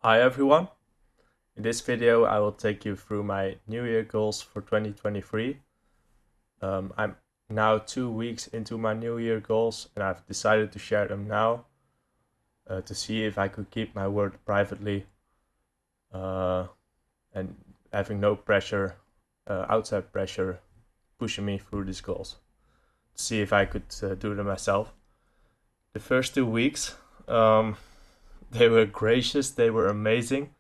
Hi everyone. In this video I will take you through my New Year goals for 2023. I'm now 2 weeks into my New Year goals and I've decided to share them now to see if I could keep my word privately uh, and having no pressure, outside pressure pushing me through these goals. To see if I could do them myself. The first 2 weeks, they were gracious, they were amazing.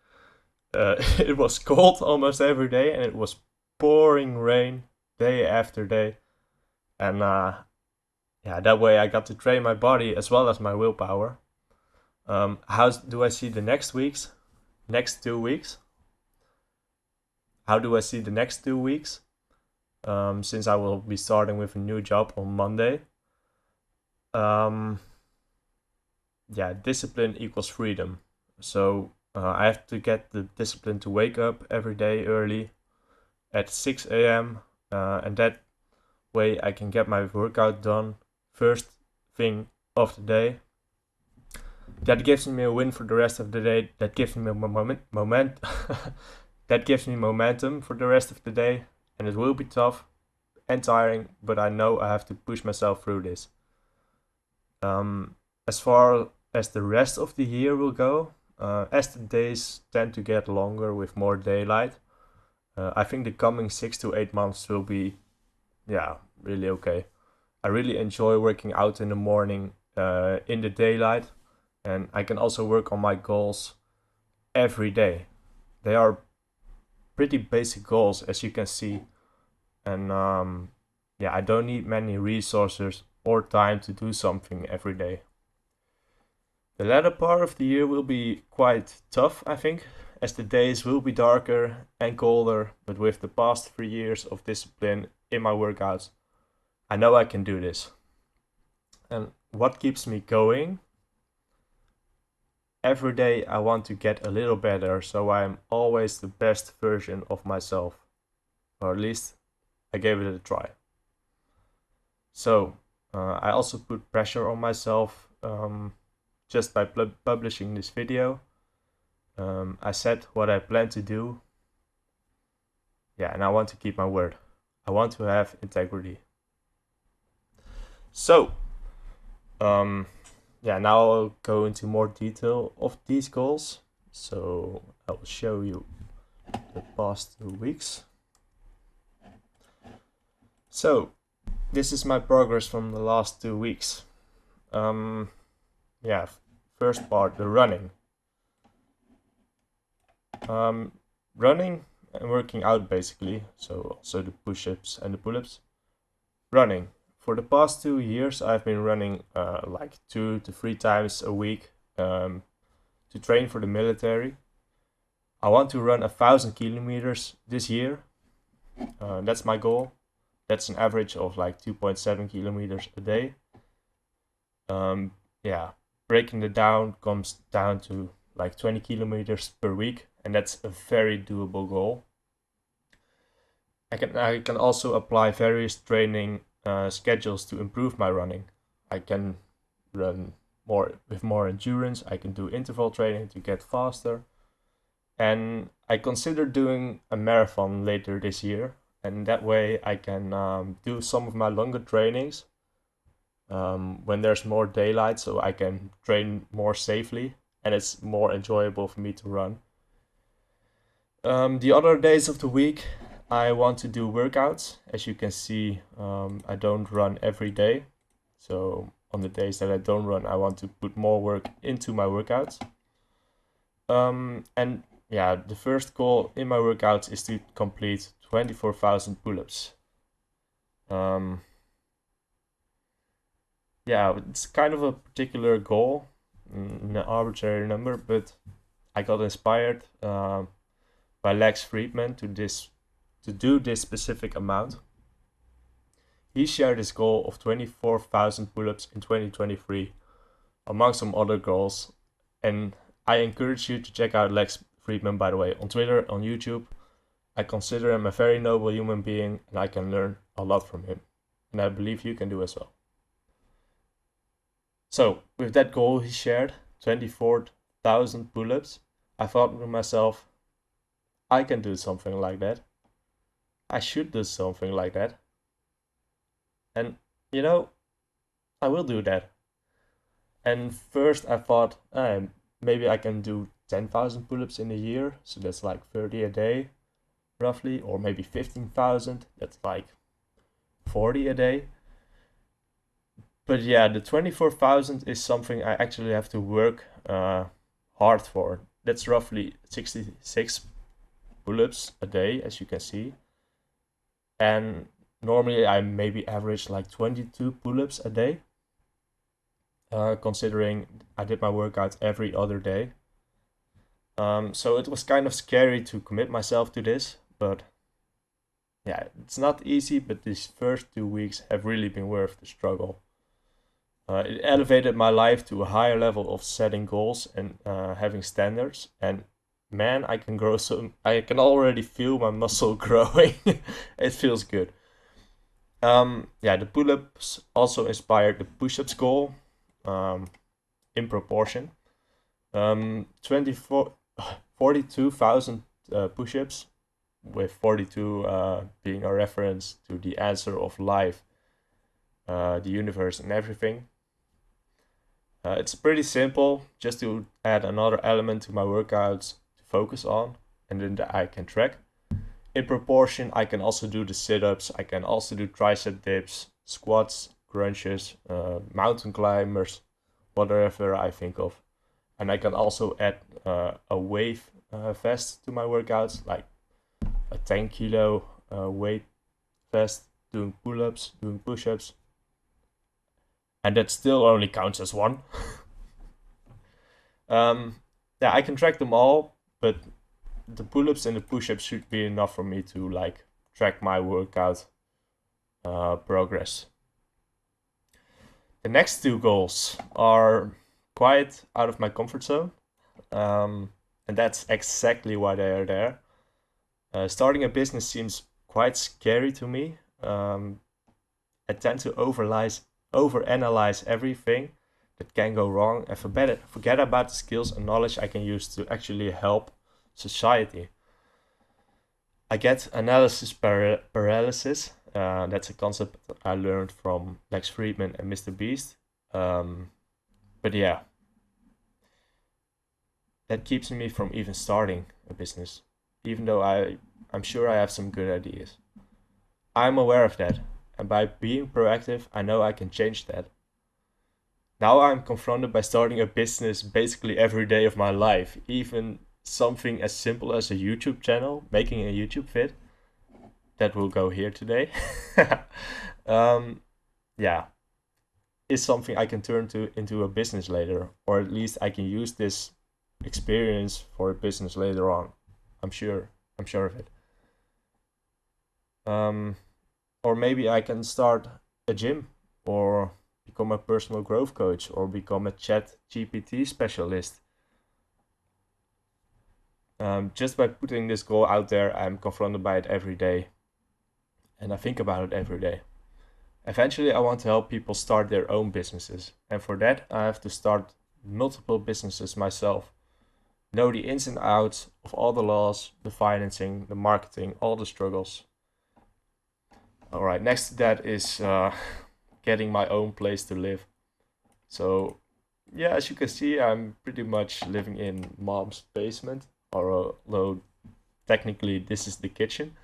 It was cold almost every day, and it was pouring rain day after day. And yeah, that way I got to train my body as well as my willpower. How do I see the next weeks? Next 2 weeks? How do I see the next 2 weeks? Since I will be starting with a new job on Monday. Yeah, discipline equals freedom. So I have to get the discipline to wake up every day early at 6 a.m. And that way I can get my workout done first thing of the day. That gives me a win for the rest of the day. That gives me that gives me momentum for the rest of the day, and it will be tough and tiring, but I know I have to push myself through this. As far as the rest of the year will go, as the days tend to get longer with more daylight, I think the coming 6 to 8 months will be, yeah, really okay. I really enjoy working out in the morning in the daylight, and I can also work on my goals every day. They are pretty basic goals, as you can see, and yeah, I don't need many resources or time to do something every day. The latter part of the year will be quite tough, I think, as the days will be darker and colder, but with the past 3 years of discipline in my workouts, I know I can do this. And what keeps me going? Every day I want to get a little better, so I'm always the best version of myself. Or at least I gave it a try. So I also put pressure on myself just by publishing this video. I said what I plan to do. Yeah, and I want to keep my word. I want to have integrity. So, yeah, now I'll go into more detail of these goals. So I will show you the past 2 weeks. So this is my progress from the last 2 weeks. Yeah, first part, the running. Running and working out basically. So also the push-ups and the pull-ups. Running. For the past 2 years, I've been running like 2 to 3 times a week to train for the military. I want to run 1,000 kilometers this year. That's my goal. That's an average of like 2.7 kilometers a day. Yeah, breaking it down comes down to like 20 kilometers per week, and that's a very doable goal. I can also apply various training schedules to improve my running. I can run more with more endurance. I can do interval training to get faster, and I consider doing a marathon later this year. And that way, I can do some of my longer trainings when there's more daylight, so I can train more safely, and it's more enjoyable for me to run. The other days of the week, I want to do workouts. As you can see, I don't run every day. So on the days that I don't run, I want to put more work into my workouts. And yeah, the first goal in my workouts is to complete 24,000 pull-ups. Yeah, it's kind of a particular goal, an arbitrary number, but I got inspired by Lex Friedman to do this specific amount. He shared his goal of 24,000 pull-ups in 2023, among some other goals, and I encourage you to check out Lex Friedman, by the way, on Twitter, on YouTube. I consider him a very noble human being, and I can learn a lot from him, and I believe you can do as well. So, with that goal he shared, 24,000 pull-ups, I thought to myself, I can do something like that. I should do something like that. And, you know, I will do that. And first I thought, maybe I can do 10,000 pull-ups in a year. So that's like 30 a day, roughly. Or maybe 15,000. That's like 40 a day. But yeah, the 24,000 is something I actually have to work hard for. That's roughly 66 pull-ups a day, as you can see. And normally I maybe average like 22 pull-ups a day, considering I did my workout every other day. So it was kind of scary to commit myself to this, but yeah, it's not easy, but these first 2 weeks have really been worth the struggle. It elevated my life to a higher level of setting goals and having standards. And man, I can grow some. I can already feel my muscle growing. It feels good. Yeah, the pull-ups also inspired the push-ups goal, in proportion. 42,000 push-ups, with 42 being a reference to the answer of life, the universe, and everything. It's pretty simple, just to add another element to my workouts to focus on, and then that I can track. In proportion, I can also do the sit-ups, I can also do tricep dips, squats, crunches, mountain climbers, whatever I think of. And I can also add a wave vest to my workouts, like a 10 kilo weight vest, doing pull-ups, doing push-ups. And that still only counts as one. Yeah, I can track them all, but the pull-ups and the push-ups should be enough for me to like track my workout progress. The next two goals are quite out of my comfort zone, and that's exactly why they are there. Starting a business seems quite scary to me. I tend to overanalyze everything that can go wrong and forget about the skills and knowledge I can use to actually help society. I get analysis paralysis. That's a concept I learned from Lex Friedman and Mr. Beast. But yeah, that keeps me from even starting a business, even though I'm sure I have some good ideas. I'm aware of that, and by being proactive, I know I can change that. Now I'm confronted by starting a business basically every day of my life, even something as simple as a YouTube channel, making a YouTube vid. That will go here today. Yeah, is something I can turn into a business later, or at least I can use this experience for a business later on. I'm sure of it. Or maybe I can start a gym, or become a personal growth coach, or become a chat GPT specialist. Just by putting this goal out there, I'm confronted by it every day, and I think about it every day. Eventually, I want to help people start their own businesses, and for that, I have to start multiple businesses myself. Know the ins and outs of all the laws, the financing, the marketing, all the struggles. All right, next to that is getting my own place to live. So, yeah, as you can see, I'm pretty much living in mom's basement, although technically this is the kitchen.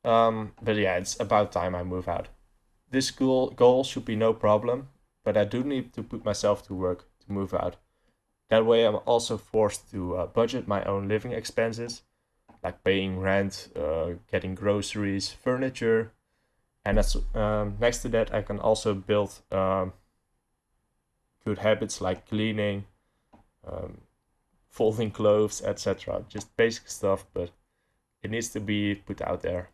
But yeah, it's about time I move out. This goal should be no problem, but I do need to put myself to work to move out. That way, I'm also forced to budget my own living expenses, like paying rent, getting groceries, furniture, and that's, next to that, I can also build good habits like cleaning, folding clothes, etc. Just basic stuff, but it needs to be put out there.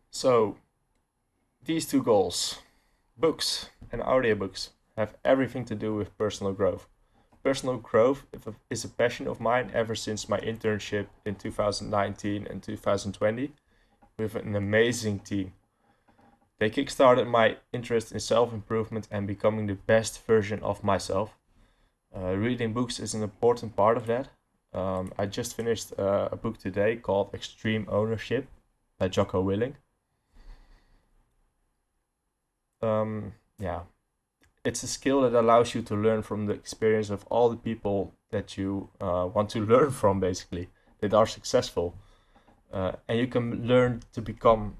So, these two goals, books and audiobooks, have everything to do with personal growth. Personal growth is a passion of mine ever since my internship in 2019 and 2020 with an amazing team. They kickstarted my interest in self-improvement and becoming the best version of myself. Reading books is an important part of that. I just finished a book today called Extreme Ownership by Jocko Willink. Yeah, it's a skill that allows you to learn from the experience of all the people that you want to learn from, basically, that are successful. And you can learn to become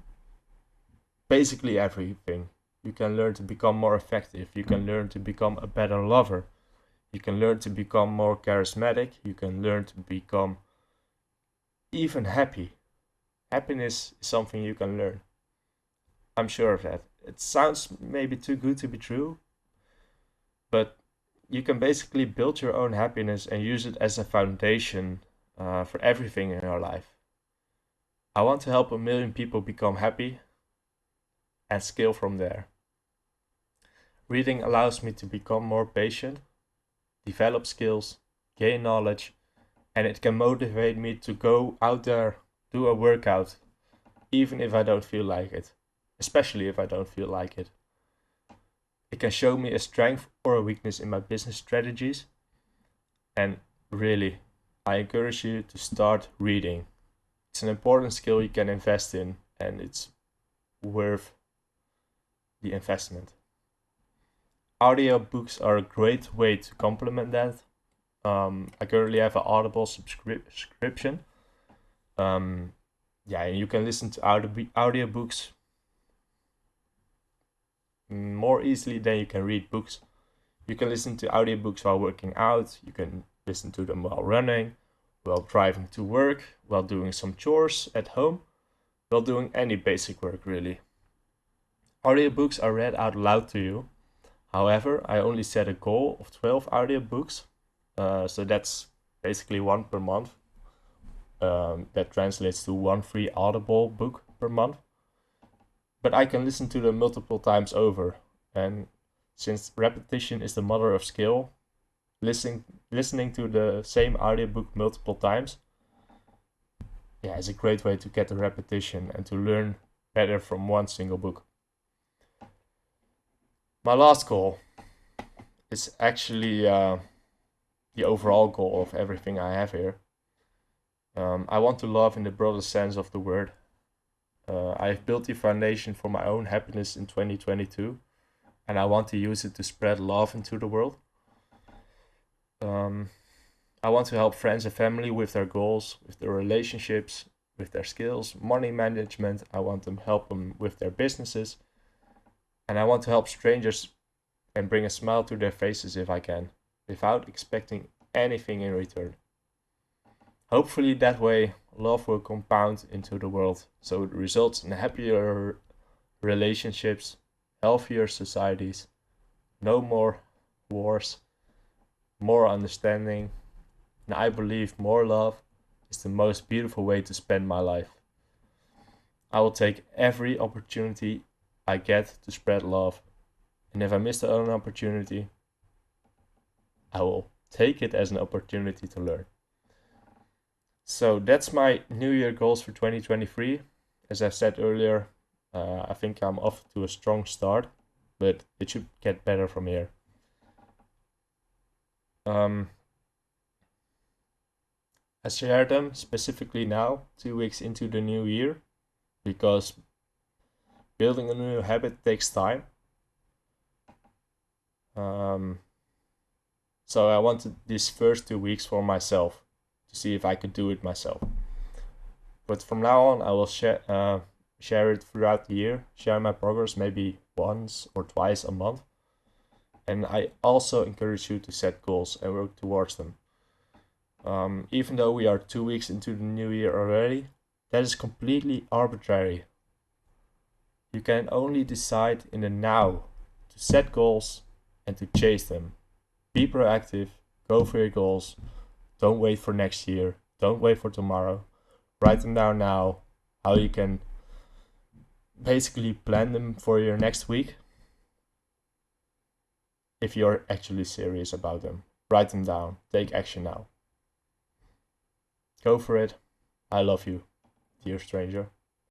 basically everything. You can learn to become more effective. You can learn to become a better lover. You can learn to become more charismatic. You can learn to become even happy. Happiness is something you can learn. I'm sure of that. It sounds maybe too good to be true, but you can basically build your own happiness and use it as a foundation for everything in your life. I want to help 1 million people become happy and scale from there. Reading allows me to become more patient, develop skills, gain knowledge, and it can motivate me to go out there, do a workout, even if I don't feel like it, especially if I don't feel like it. It can show me a strength or a weakness in my business strategies. And really, I encourage you to start reading. It's an important skill you can invest in, and it's worth the investment. Audiobooks are a great way to complement that. I currently have an Audible subscription. You can listen to audiobooks more easily than you can read books. You can listen to audiobooks while working out. You can listen to them while running, while driving to work, while doing some chores at home, while doing any basic work, really. Audiobooks are read out loud to you. However, I only set a goal of 12 audiobooks, so that's basically one per month. That translates to one free Audible book per month. But I can listen to them multiple times over, and since repetition is the mother of skill, listening to the same audiobook multiple times, is a great way to get the repetition and to learn better from one single book. My last goal is actually the overall goal of everything I have here. I want to love in the broadest sense of the word. I've built the foundation for my own happiness in 2022, and I want to use it to spread love into the world. I want to help friends and family with their goals, with their relationships, with their skills, money management. I want to help them with their businesses. And I want to help strangers and bring a smile to their faces if I can, without expecting anything in return. Hopefully that way love will compound into the world, so it results in happier relationships, healthier societies, no more wars, more understanding, and I believe more love is the most beautiful way to spend my life. I will take every opportunity I get to spread love, and if I miss an opportunity, I will take it as an opportunity to learn. So that's my New Year goals for 2023. As I said earlier, I think I'm off to a strong start, but it should get better from here. I shared them specifically now, 2 weeks into the new year, because building a new habit takes time. So I wanted these first 2 weeks for myself to see if I could do it myself. But from now on, I will share it throughout the year, share my progress maybe once or twice a month. And I also encourage you to set goals and work towards them. Even though we are 2 weeks into the new year already, that is completely arbitrary. You can only decide in the now to set goals and to chase them. Be proactive, go for your goals. Don't wait for next year. Don't wait for tomorrow. Write them down now, how you can basically plan them for your next week. If you're actually serious about them, write them down. Take action now. Go for it. I love you, dear stranger.